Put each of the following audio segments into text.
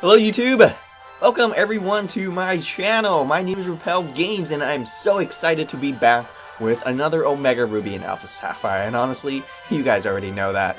Hello YouTube! Welcome everyone to my channel. My name is Repel Games and I'm so excited to be back with another Omega Ruby and Alpha Sapphire, and honestly, you guys already know that.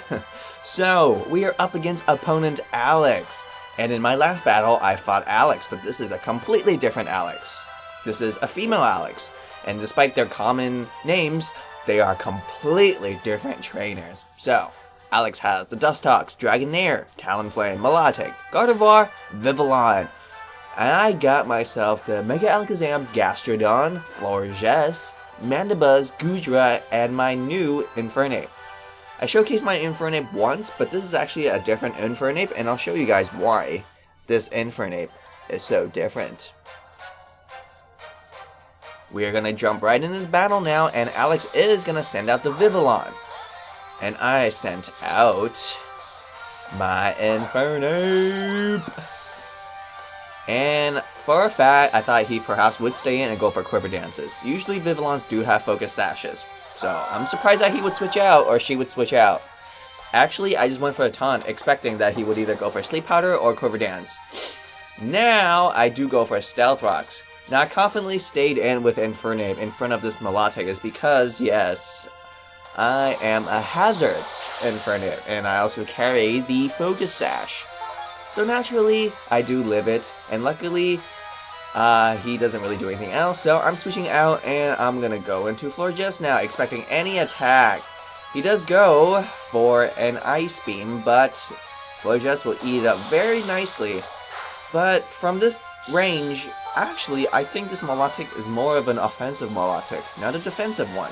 So, we are up against opponent Alex, and in my last battle I fought Alex, but this is a completely different Alex. This is a female Alex, and despite their common names, they are completely different trainers. So, Alex has the Dustox, Dragonair, Talonflame, Milotic, Gardevoir, Vivillon. And I got myself the Mega Alakazam, Gastrodon, Florges, Mandibuzz, Goodra, and my new Infernape. I showcased my Infernape once, but this is actually a different Infernape, and I'll show you guys why this Infernape is so different. We are going to jump right in this battle now, and Alex is going to send out the Vivillon. And I sent out my Infernape. And for a fact, I thought he perhaps would stay in and go for Quiver Dances. Usually Vivillons do have Focus Sashes, so I'm surprised that he would switch out, or she would switch out. Actually, I just went for a taunt, expecting that he would either go for Sleep Powder or Quiver Dance. Now, I do go for Stealth Rocks. Now, I confidently stayed in with Infernape in front of this Milotic is because, yes, I am a hazard Infernape, and I also carry the Focus Sash. So naturally, I do live it, and luckily, he doesn't really do anything else, so I'm switching out, and I'm gonna go into Florges now, expecting any attack. He does go for an Ice Beam, but Florges will eat it up very nicely. But from this range, actually, I think this Milotic is more of an offensive Milotic, not a defensive one.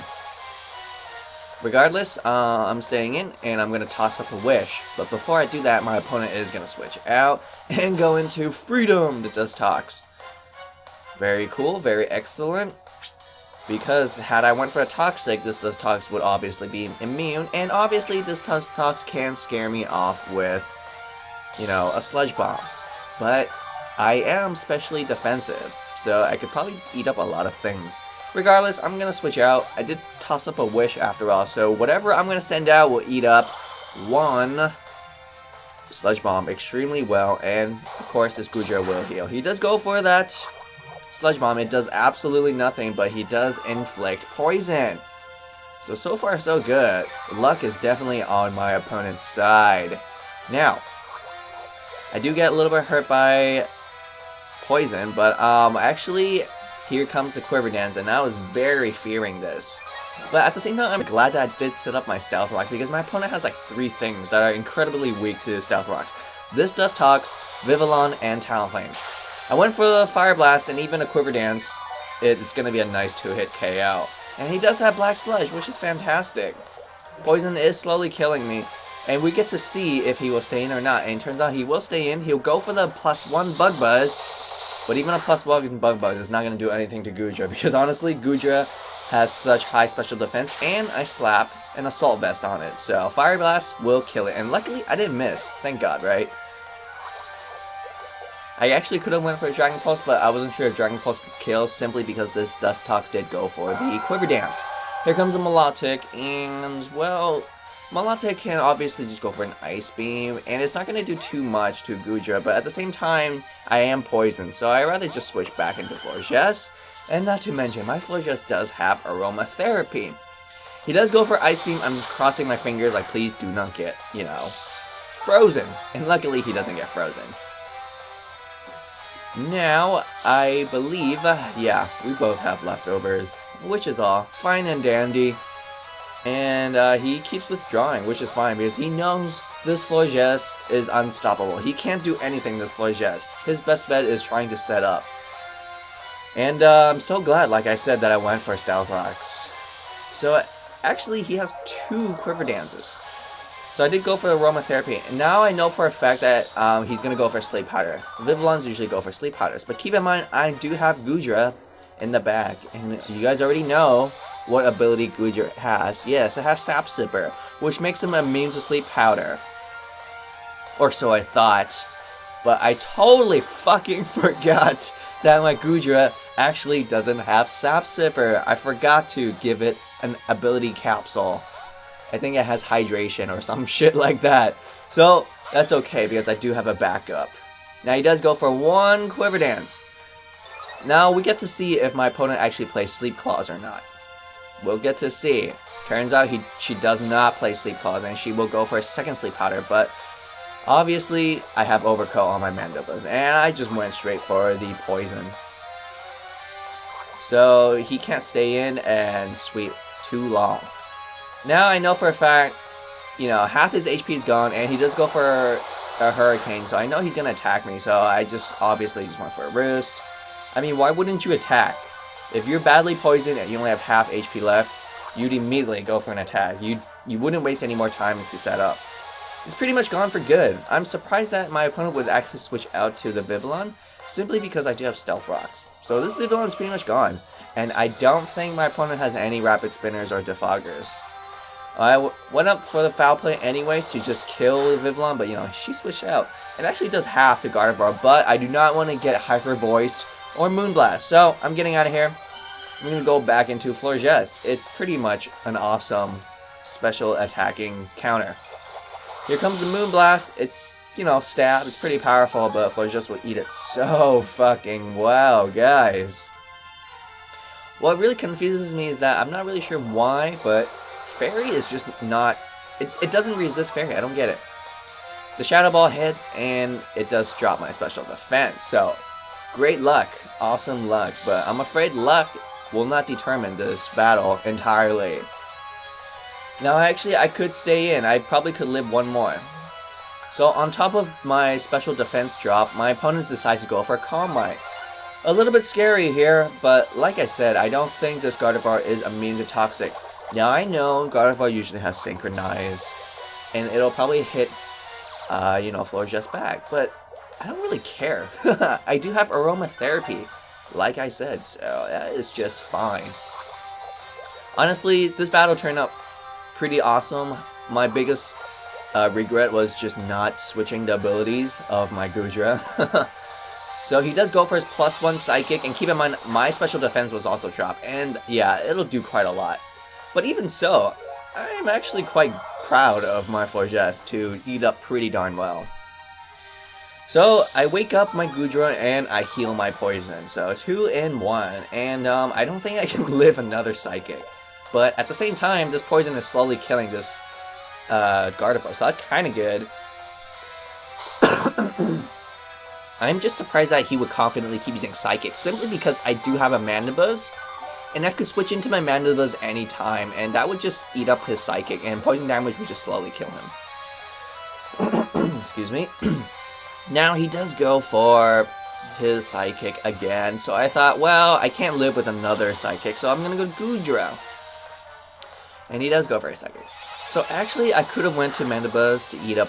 Regardless, I'm staying in, and I'm going to toss up a Wish. But before I do that, my opponent is going to switch out and go into Freedom, the Dustox. Very cool, very excellent. Because had I went for a Toxic, this Dustox would obviously be immune. And obviously, this Dustox can scare me off with, you know, a Sludge Bomb. But I am specially defensive, so I could probably eat up a lot of things. Regardless, I'm going to switch out. I did toss up a Wish after all, so whatever I'm going to send out will eat up one Sludge Bomb extremely well, and of course this Goodra will heal. He does go for that Sludge Bomb. It does absolutely nothing, but he does inflict poison. So far so good. Luck is definitely on my opponent's side. Now, I do get a little bit hurt by poison, but actually, here comes the Quiver Dance, and I was very fearing this. But at the same time, I'm glad that I did set up my Stealth Rocks, because my opponent has like 3 things that are incredibly weak to Stealth Rocks. This Dustox, Vivillon, and Talonflame. I went for the Fire Blast, and even a Quiver Dance, it's going to be a nice 2-hit KO. And he does have Black Sludge, which is fantastic. Poison is slowly killing me, and we get to see if he will stay in or not. And it turns out he will stay in. He'll go for the +1 Bug Buzz. But even a +1 Bug Buzz is not going to do anything to Goodra, because honestly, Goodra has such high special defense, and I slap an Assault Vest on it, so Fire Blast will kill it, and luckily I didn't miss, thank God, right? I actually could have went for a Dragon Pulse, but I wasn't sure if Dragon Pulse could kill, simply because this Dustox did go for the Quiver Dance. Here comes a Milotic, and, well, Milotic can obviously just go for an Ice Beam, and it's not going to do too much to Goodra, but at the same time, I am poisoned, so I'd rather just switch back into Florges. And not to mention, my Florges does have Aromatherapy. He does go for Ice Beam. I'm just crossing my fingers, like, please do not get, you know, frozen. And luckily, he doesn't get frozen. Now, I believe, yeah, we both have leftovers, which is all fine and dandy. And he keeps withdrawing, which is fine, because he knows this Florges is unstoppable. He can't do anything, this Florges. His best bet is trying to set up. And I'm so glad, like I said, that I went for Stealth Rocks. So actually, he has 2 Quiver Dances. So I did go for the Aromatherapy. And now I know for a fact that he's going to go for Sleep Powder. Vivillons usually go for Sleep Powders. But keep in mind, I do have Goodra in the bag. And you guys already know what ability Goodra has. Yes, I have Sap Sipper, which makes him immune to Sleep Powder. Or so I thought. But I totally fucking forgot that my Goodra actually doesn't have Sap Sipper. I forgot to give it an ability capsule. I think it has hydration or some shit like that. So that's okay, because I do have a backup. Now he does go for one Quiver Dance. Now we get to see if my opponent actually plays Sleep Claws or not. We'll get to see. Turns out she does not play Sleep Claws, and she will go for a second Sleep Powder, but obviously I have Overcoat on my Mandibuzz, and I just went straight for the Poison. So he can't stay in and sweep too long. Now I know for a fact, you know, half his HP is gone, and he does go for a Hurricane, so I know he's going to attack me, so I just obviously just went for a Roost. I mean, why wouldn't you attack? If you're badly poisoned and you only have half HP left, you'd immediately go for an attack. You wouldn't waste any more time to set up. It's pretty much gone for good. I'm surprised that my opponent would actually switch out to the Vivillon, simply because I do have Stealth Rocks. So this Vivillon's pretty much gone, and I don't think my opponent has any Rapid Spinners or Defoggers. I went up for the Foul Play anyways to just kill the Vivillon, but you know, she switched out. It actually does half to Gardevoir, but I do not want to get Hyper Voiced or Moonblast, so I'm getting out of here. I'm going to go back into Florges. It's pretty much an awesome special attacking counter. Here comes the Moonblast. It's, you know, stab. It's pretty powerful, but Florges will eat it so fucking well, guys. What really confuses me is that I'm not really sure why, but Fairy is just not... It doesn't resist Fairy. I don't get it. The Shadow Ball hits, and it does drop my special defense. So, great luck. Awesome luck. But I'm afraid luck will not determine this battle entirely. Now, actually, I could stay in. I probably could live one more. So, on top of my special defense drop, my opponent decides to go for a Calm Mind. A little bit scary here, but like I said, I don't think this Gardevoir is immune to Toxic. Now, I know Gardevoir usually has Synchronize, and it'll probably hit, you know, Florges back, but I don't really care. I do have Aromatherapy, like I said, so that is just fine. Honestly, this battle turned out pretty awesome. My biggest regret was just not switching the abilities of my Goodra. So he does go for his +1 Psychic, and keep in mind, my special defense was also dropped, and yeah, it'll do quite a lot. But even so, I'm actually quite proud of my Florges to eat up pretty darn well. So, I wake up my Goodra and I heal my poison. So, 2 in 1. And I don't think I can live another Psychic. But at the same time, this poison is slowly killing this Gardevoir. So that's kind of good. I'm just surprised that he would confidently keep using Psychic. Simply because I do have a Mandibuzz. And I could switch into my Mandibuzz anytime, and that would just eat up his Psychic, and poison damage would just slowly kill him. Excuse me. Now, he does go for his Psychic again, so I thought, well, I can't live with another Psychic, so I'm gonna go Goodra. And he does go for a Psychic. So actually, I could have went to Mandibuzz to eat up,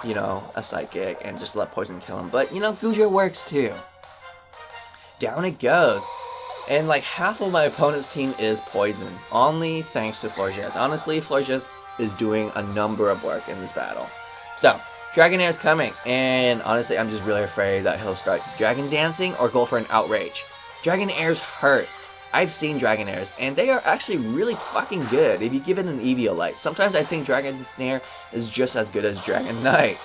you know, a Psychic, and just let poison kill him, but, you know, Goodra works too. Down it goes. And like half of my opponent's team is poison, only thanks to Florges. Honestly, Florges is doing a number of work in this battle. So, Dragonair is coming, and honestly, I'm just really afraid that he'll start Dragon Dancing or go for an Outrage. Dragonair's hurt. I've seen Dragonairs, and they are actually really fucking good if you give it an Eviolite. Sometimes I think Dragonair is just as good as Dragonite.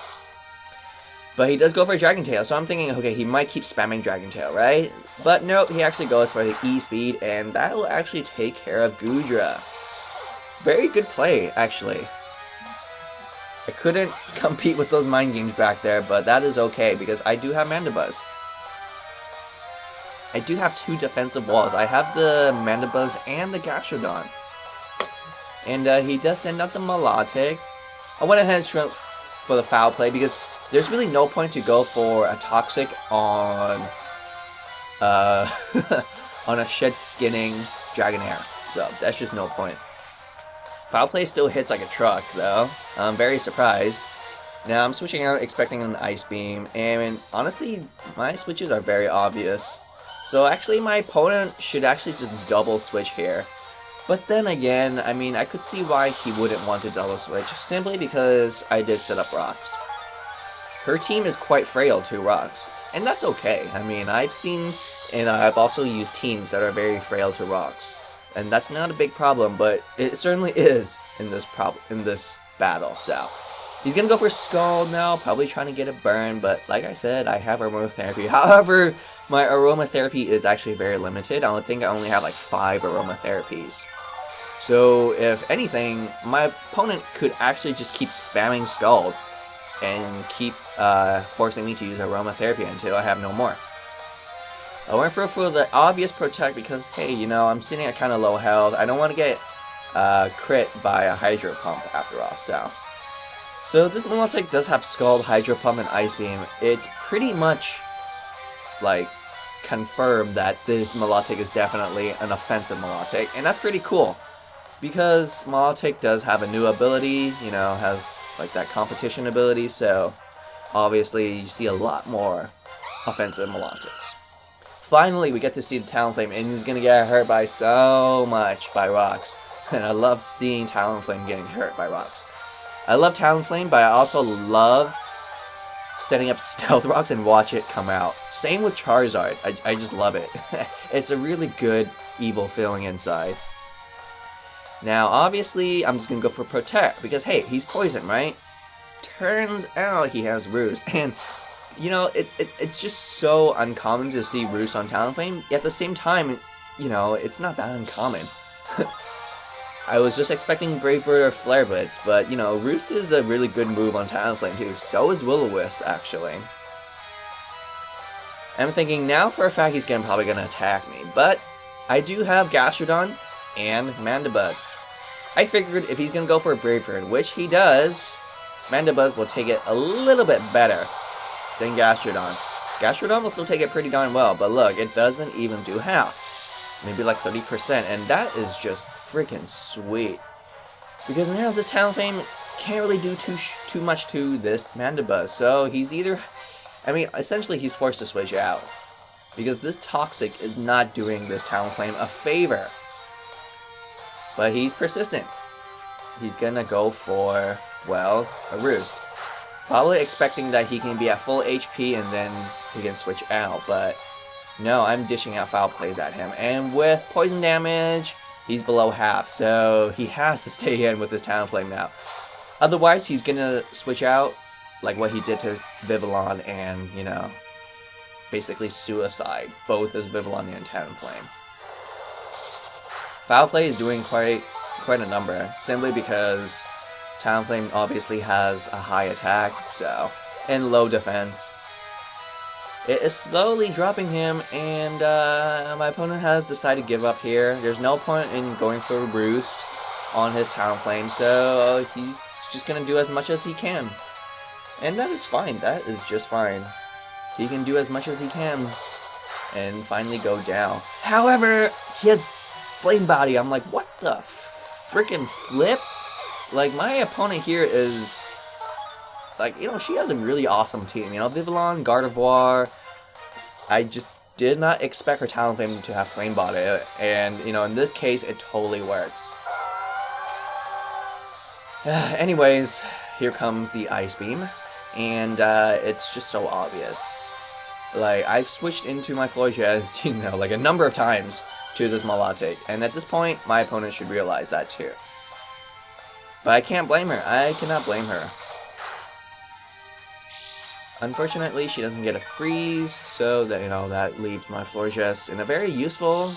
But he does go for a Dragon Tail, so I'm thinking, okay, he might keep spamming Dragon Tail, right? But nope, he actually goes for the E-Speed, and that will actually take care of Goodra. Very good play, actually. I couldn't compete with those Mind Games back there, but that is okay, because I do have Mandibuzz. I do have 2 defensive walls. I have the Mandibuzz and the Gastrodon. And he does send out the Milotic. I went ahead and went for the Foul Play, because there's really no point to go for a Toxic on on a Shed Skinning Dragonair. So that's just no point. Foul Play still hits like a truck, though. I'm very surprised. Now I'm switching out, expecting an Ice Beam, and honestly, my switches are very obvious. So actually, my opponent should actually just double switch here. But then again, I mean, I could see why he wouldn't want to double switch, simply because I did set up rocks. Her team is quite frail to rocks, and that's okay. I mean, I've seen, and I've also used teams that are very frail to rocks, and that's not a big problem, but it certainly is in this battle. So He's gonna go for Scald now, probably trying to get a burn, but like I said, I have aromatherapy. However, my aromatherapy is actually very limited. I think I only have like 5 aromatherapies. So if anything, my opponent could actually just keep spamming Scald and keep forcing me to use aromatherapy until I have no more. I went for the obvious Protect because, hey, you know, I'm sitting at kind of low health. I don't want to get crit by a Hydro Pump after all, So this Milotic does have Scald, Hydro Pump, and Ice Beam. It's pretty much, like, confirmed that this Milotic is definitely an offensive Milotic, and that's pretty cool. Because Milotic does have a new ability, you know, has, like, that competition ability, so obviously you see a lot more offensive Milotics. Finally, we get to see the Talonflame, and he's gonna get hurt by so much by rocks. And I love seeing Talonflame getting hurt by rocks. I love Talonflame, but I also love setting up Stealth Rocks and watch it come out. Same with Charizard. I just love it. It's a really good, evil feeling inside. Now, obviously, I'm just gonna go for Protect, because hey, he's poison, right? Turns out he has Roost, and you know, it's just so uncommon to see Roost on Talonflame. At the same time, you know, it's not that uncommon. I was just expecting Brave Bird or Flare Blitz, but you know, Roost is a really good move on Talonflame too. So is Will-O-Wisp, actually. I'm thinking now for a fact he's probably gonna attack me, but I do have Gastrodon and Mandibuzz. I figured if he's gonna go for a Brave Bird, which he does, Mandibuzz will take it a little bit better than Gastrodon. Gastrodon will still take it pretty darn well, but look, it doesn't even do half. Maybe like 30%, and that is just freaking sweet. Because now this Talonflame can't really do too much to this Mandibuzz, so he's either... I mean, essentially he's forced to switch out. Because this Toxic is not doing this Talonflame a favor. But he's persistent. He's gonna go for, well, a Roost. Probably expecting that he can be at full HP and then he can switch out, but no, I'm dishing out foul plays at him. And with poison damage, he's below half, so he has to stay in with his Talonflame now. Otherwise, he's gonna switch out like what he did to his Vivillon and, you know, basically suicide both his Vivillon and Talonflame. Foul play is doing quite a number, simply because Talonflame obviously has a high attack, so, and low defense. It is slowly dropping him, and my opponent has decided to give up here. There's no point in going for a Roost on his Talonflame, so he's just going to do as much as he can. And that is fine, that is just fine. He can do as much as he can, and finally go down. However, he has Flame Body. I'm like, what the freaking flip? Like, my opponent here is, like, you know, she has a really awesome team. You know, Vivillon, Gardevoir. I just did not expect her Talonflame to have Flame Body. And, you know, in this case, it totally works. Anyways, here comes the Ice Beam. And, it's just so obvious. Like, I've switched into my Florges, you know, like a number of times to this Milotic. And at this point, my opponent should realize that too. But I can't blame her. I cannot blame her. Unfortunately, she doesn't get a freeze, so that, you know, that leaves my Florges in a very useful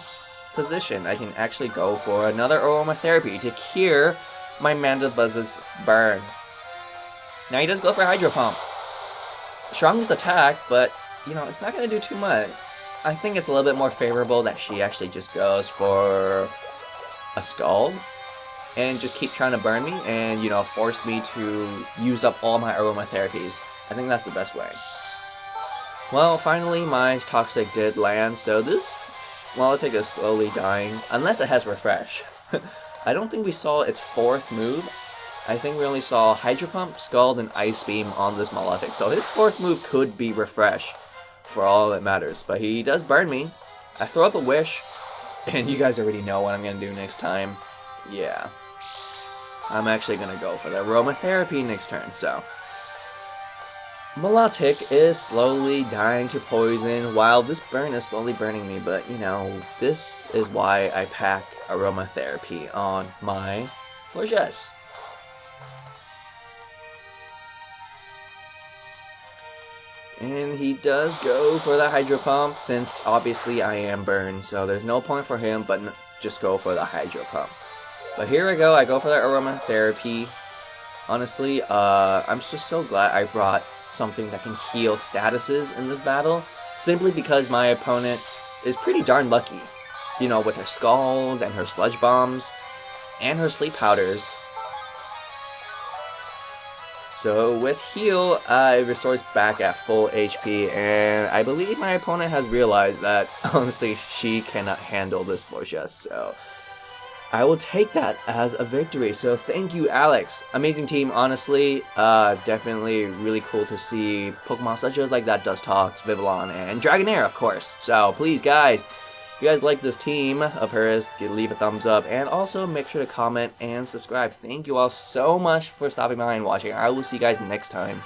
position. I can actually go for another aromatherapy to cure my Mandibuzz's burn. Now he does go for Hydro Pump. Strongest attack, but, you know, it's not going to do too much. I think it's a little bit more favorable that she actually just goes for a Scald and just keep trying to burn me and, you know, force me to use up all my aromatherapies. I think that's the best way. Well, finally my Toxic did land, so this Milotic is slowly dying, unless it has Refresh. I don't think we saw its 4th move. I think we only saw Hydro Pump, Scald, and Ice Beam on this Milotic, so his 4th move could be Refresh, for all that matters. But he does burn me. I throw up a Wish, and you guys already know what I'm going to do next time. Yeah. I'm actually going to go for the aromatherapy next turn, so. Milotic is slowly dying to poison, while this burn is slowly burning me, but, you know, this is why I pack aromatherapy on my Florges. And he does go for the Hydro Pump, since obviously I am burned, so there's no point for him but just go for the Hydro Pump. But here I go for the Aromatherapy. Honestly, I'm just so glad I brought something that can heal statuses in this battle, simply because my opponent is pretty darn lucky. You know, with her Scalds and her Sludge Bombs and her Sleep Powders. So with heal, it restores back at full HP, and I believe my opponent has realized that, honestly, she cannot handle this Florges, so I will take that as a victory. So thank you, Alex. Amazing team, honestly. Definitely really cool to see Pokemon such as like that Dustox, Vivillon, and Dragonair, of course. So please, guys, if you guys like this team of hers, leave a thumbs up, and also make sure to comment and subscribe. Thank you all so much for stopping by and watching. I will see you guys next time.